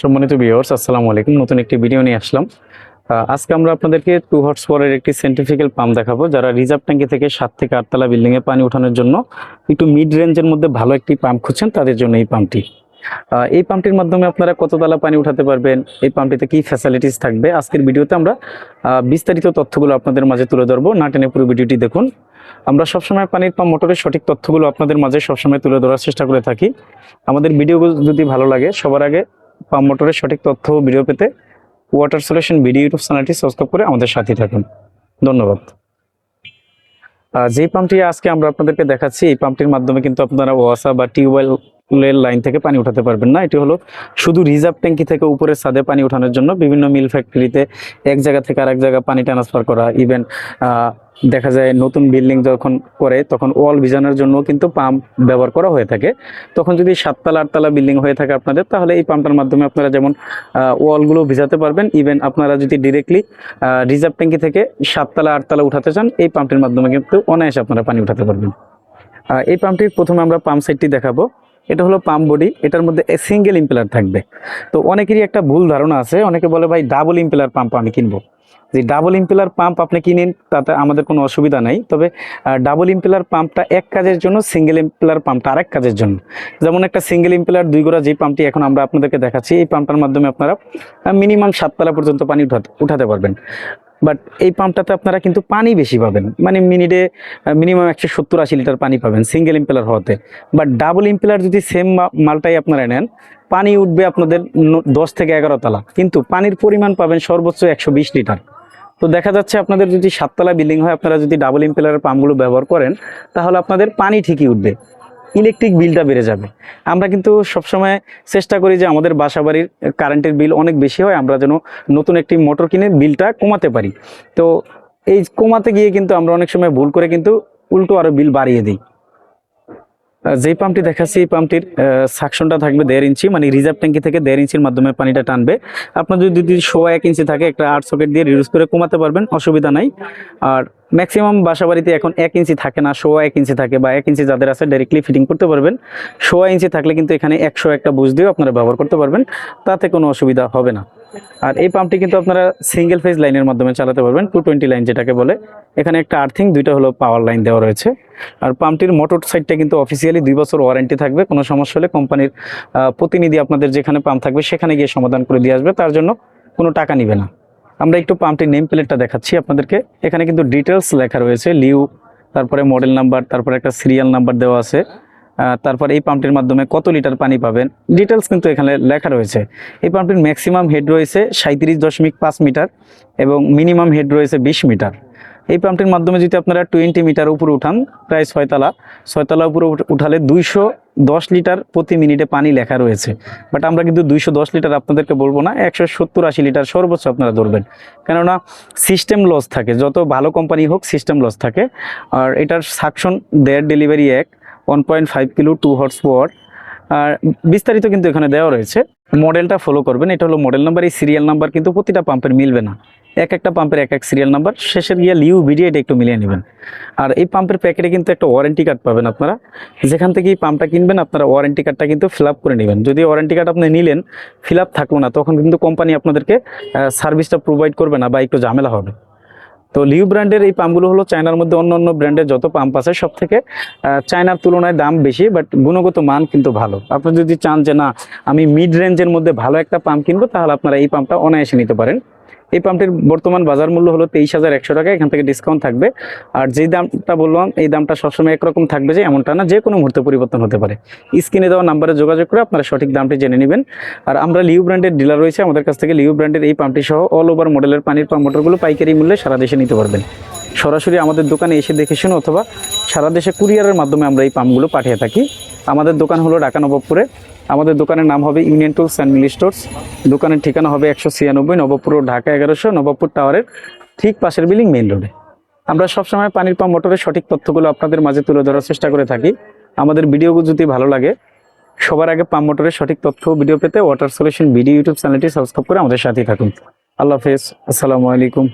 সম্মানিত ভিউয়ার্স, আসসালামু আলাইকুম। নতুন একটি ভিডিও নিয়ে আসলাম। আজকে আমরা আপনাদেরকে 2 হর্স পাওয়ারের একটি সেন্ট্রিফিক্যাল পাম্প দেখাবো, যারা রিজার্ভ ট্যাঙ্কি থেকে 7 থেকে 8 তলা বিল্ডিং এ পানি ওঠানোর জন্য একটু মিড রেঞ্জের মধ্যে ভালো একটি পাম্প খুঁজছেন, তাদের জন্য এই পাম্পটি। এই পাম্পটির মাধ্যমে আপনারা কত তলা পানি উঠাতে পারবেন, এই পাম্পটিতে কি ফ্যাসিলিটিস থাকবে, আজকের ভিডিওতে আমরা বিস্তারিত তথ্যগুলো আপনাদের মাঝে তুলে ধরবো। না টেনে পুরো ভিডিওটি দেখুন। আমরা সবসময় পানির পাম্প মোটরের সঠিক তথ্যগুলো আপনাদের মাঝে সবসময় তুলে ধরার চেষ্টা করে থাকি। আমাদের ভিডিওগুলো যদি ভালো লাগে, সবার আগে পাম্প মোটরের সঠিক তথ্য ও ভিডিও পেতে ওয়াটার সলিউশন ভিডিও ইউটিউব চ্যানেলটি সাবস্ক্রাইব করে আমাদের সাথে থাকুন। ধন্যবাদ। যে পাম্পটি আজকে আমরা আপনাদেরকে দেখাচ্ছি, এই পাম্পটির মাধ্যমে কিন্তু আপনারা ওয়াসা বা টিউবওয়েলের লাইন থেকে পানি উঠাতে পারবেন না। এটি হলো শুধু রিজার্ভ ট্যাঙ্কি থেকে উপরে ছাদে পানি উঠানোর জন্য। বিভিন্ন মিল ফ্যাক্টরিতে এক জায়গা থেকে আরেক জায়গায় পানি ট্রান্সফার করা, ইভেন দেখা যায় নতুন বিল্ডিং যখন করে তখন ওয়াল ভিজানোর জন্য কিন্তু পাম্প ব্যবহার করা হয়ে থাকে। তখন যদি 7 তলা 8 তলা বিল্ডিং হয়ে থাকে আপনাদের, তাহলে এই পাম্পটার মাধ্যমে আপনারা যেমন ওয়ালগুলো ভিজাতে পারবেন, ইভেন আপনারা যদি ডিরেক্টলি রিজার্ভ ট্যাঙ্কি থেকে 7 তলা 8 তলা উঠাতে চান, এই পাম্পটির মাধ্যমে কিন্তু অনায়াসে আপনারা পানি উঠাতে পারবেন। এই পাম্পটির প্রথমে আমরা পাম্প সাইডটি দেখাবো। এটা হলো পাম্প বডি, এটার মধ্যে সিঙ্গেল ইম্পেলার থাকবে। তো অনেকেরই একটা ভুল ধারণা আছে, অনেকে বলে ভাই ডাবল ইম্পেলার পাম্প আমি কিনবো। যে ডাবল ইম্পেলার পাম্প আপনি কিনেন, তাতে আমাদের কোনো অসুবিধা নাই। তবে ডাবল ইম্পেলার পাম্পটা এক কাজের জন্য, সিঙ্গেল ইম্পেলার পাম্পটা আরেক কাজের জন্য। যেমন একটা সিঙ্গেল ইম্পেলার 2 গোড়া যে পাম্পটি এখন আমরা আপনাদেরকে দেখাচ্ছি, এই পাম্পটার মাধ্যমে আপনারা মিনিমাম 7 তলা পর্যন্ত পানি উঠাতে পারবেন। বাট এই পাম্পটাতে আপনারা কিন্তু পানি বেশি পাবেন, মানে মিনিটে মিনিমাম 170-80 লিটার পানি পাবেন সিঙ্গেল ইম্পেলার হওয়াতে। বাট ডাবল ইম্পেলার যদি সেম মালটাই আপনারা নেন, পানি উঠবে আপনাদের 10 থেকে 11 তলা, কিন্তু পানির পরিমাণ পাবেন সর্বোচ্চ 120 লিটার। তো দেখা যাচ্ছে আপনাদের যদি 7 তলা বিল্ডিং হয়, আপনারা যদি ডাবল ইম্পেলারের পাম্পগুলো ব্যবহার করেন, তাহলে আপনাদের পানি ঠিকই উঠবে, ইলেকট্রিক বিলটা বেড়ে যাবে। আমরা কিন্তু সবসময় চেষ্টা করি যে আমাদের বাসাবাড়ির কারেন্টের বিল অনেক বেশি হয়, আমরা যেন নতুন একটি মোটর কিনে বিলটা কমাতে পারি। তো এই কমাতে গিয়ে কিন্তু আমরা অনেক সময় ভুল করে কিন্তু উল্টো আরো বিল বাড়িয়ে দিই। যেই পাম্পটি দেখাচ্ছি, এই পাম্পটির সাকশনটা থাকবে 1.5 ইঞ্চি, মানে রিজার্ভ ট্যাঙ্কি থেকে 1.5 ইঞ্চির মাধ্যমে পানিটা টানবে। আপনার যদি 1 ইঞ্চি থাকে, একটা 8 সকেট দিয়ে রিডিউস করে কমাতে পারবেন, অসুবিধা নাই। আর ম্যাক্সিমাম বাসাবাড়িতে এখন 1 ইঞ্চি থাকে না, 1 ইঞ্চি থাকে, বা 1 ইঞ্চি যাদের আছে ডাইরেক্টলি ফিটিং করতে পারবেন। 1 ইঞ্চি থাকলে কিন্তু এখানে 101টা বুশ দিয়েও আপনারা ব্যবহার করতে পারবেন, তাতে কোনো অসুবিধা হবে না। আর এই পাম্পটি কিন্তু আপনারা সিঙ্গেল ফেজ লাইনের মাধ্যমে চালাতে পারবেন, 220 লাইন যেটাকে বলে। এখানে একটা আর্থিং, 2টা হলো পাওয়ার লাইন দেওয়া রয়েছে। আর পাম্পটির মোটর সাইডটা কিন্তু অফিসিয়ালি 2 বছর ওয়ারেন্টি থাকবে। কোনো সমস্যা হলে কোম্পানির প্রতিনিধি আপনাদের যেখানে পাম্প থাকবে সেখানে গিয়ে সমাধান করে দিয়ে আসবে, তার জন্য কোনো টাকা নিবে না। আমরা একটু পাম্পটির নেম প্লেটটা দেখাচ্ছি আপনাদেরকে। এখানে কিন্তু ডিটেলস লেখা রয়েছে, লিউ, তারপরে মডেল নাম্বার, তারপরে একটা সিরিয়াল নাম্বার দেওয়া আছে। তারপর এই পাম্পটির মাধ্যমে কত লিটার পানি পাবেন, ডিটেলস কিন্তু এখানে লেখা রয়েছে। এই পাম্পটির ম্যাক্সিমাম হেড রয়েছে 37.5 মিটার এবং মিনিমাম হেড রয়েছে 20 মিটার। এই পাম্পটির মাধ্যমে যদি আপনারা 20 মিটার উপরে উঠান, প্রায় 6 তলা উপরে উঠালে 210 লিটার প্রতি মিনিটে পানি লেখা রয়েছে। বাট আমরা কিন্তু 210 লিটার আপনাদেরকে বলবো না, 170-80 লিটার সর্বোচ্চ আপনারা ধরবেন, কেননা সিস্টেম লস থাকে, যত ভালো কোম্পানি হোক সিস্টেম লস থাকে। আর এটার suction 1.5 delivery 1.5 kilo 2 horse power. আর বিস্তারিত কিন্তু এখানে দেওয়া রয়েছে। মডেলটা ফলো করবেন, এটা হলো মডেল নাম্বার। এই সিরিয়াল নাম্বার কিন্তু প্রতিটা পাম্পের মিলবে না, একটা পাম্পের এক সিরিয়াল নাম্বার, শেষের গিয়ে লিউ ভিডিও এটা একটু মিলিয়ে নেবেন। আর এই পাম্পের প্যাকেটে কিন্তু একটা ওয়ারেন্টি কার্ড পাবেন আপনারা। যেখান থেকে এই পাম্পটা কিনবেন, আপনারা ওয়ারেন্টি কার্ডটা কিন্তু ফিল আপ করে নেবেন। যদি ওয়ারেন্টি কার্ড আপনি নিলেন, ফিল আপ থাকলো না, তখন কিন্তু কোম্পানি আপনাদেরকে সার্ভিসটা প্রোভাইড করবে না, বা একটু ঝামেলা হবে। তো লিউ ব্র্যান্ডের এই পাম্পগুলো হলো চায়নার মধ্যে অন্য ব্র্যান্ডের যত পাম্প আছে সব থেকে চায়নার তুলনায় দাম বেশি, বাট গুণগত মান কিন্তু ভালো। আপনি যদি চান যে না আমি মিড রেঞ্জের মধ্যে ভালো একটা পাম্প কিনবো, তাহলে আপনারা এই পাম্পটা অনায়াসে নিতে পারেন। এই পাম্পটির বর্তমান বাজার মূল্য হলো 23,100 টাকা, এখান থেকে ডিসকাউন্ট থাকবে। আর যেই দামটা বললাম, এই দামটা সবসময় একরকম থাকবে, যে এমনটা না, যে কোনো মুহূর্তে পরিবর্তন হতে পারে। স্ক্রিনে দেওয়া নাম্বারে যোগাযোগ করে আপনারা সঠিক দামটি জেনে নেবেন। আর আমরা লিউ ব্র্যান্ডের ডিলার রয়েছে, আমাদের কাছ থেকে লিউ ব্র্যান্ডের এই পাম্পটি সহ অল ওভার মডেলের পানির পাম্প মোটরগুলো পাইকারি মূল্যে সারা দেশে নিতে পারবেন। সরাসরি আমাদের দোকানে এসে দেখে শুনে, অথবা সারা দেশে কুরিয়ারের মাধ্যমে আমরা এই পাম্পগুলো পাঠিয়ে থাকি। আমাদের দোকান হলো ঢাকা নবাবপুরে। আমাদের দোকানের নাম হবে union tools and mill stores. দোকানের ঠিকানা হবে 196 নবাবপুর রোড, ঢাকা 1100, নবাবপুর টাওয়ারের ঠিক পাশের বিল্ডিং, মেইন রোডে। আমরা সবসময় পানির পাম্প মোটরের সঠিক তথ্যগুলো আপনাদের মাঝে তুলে ধরার চেষ্টা করে থাকি। আমাদের ভিডিওগুলো যদি ভালো লাগে, সবার আগে পাম্প মোটরের সঠিক তথ্য ভিডিও পেতে ওয়াটার সলিউশন ভিডিও ইউটিউব চ্যানেলটি সাবস্ক্রাইব করে আমাদের সাথেই থাকুন। আল্লাহ হাফেজ, আসসালামু আলাইকুম।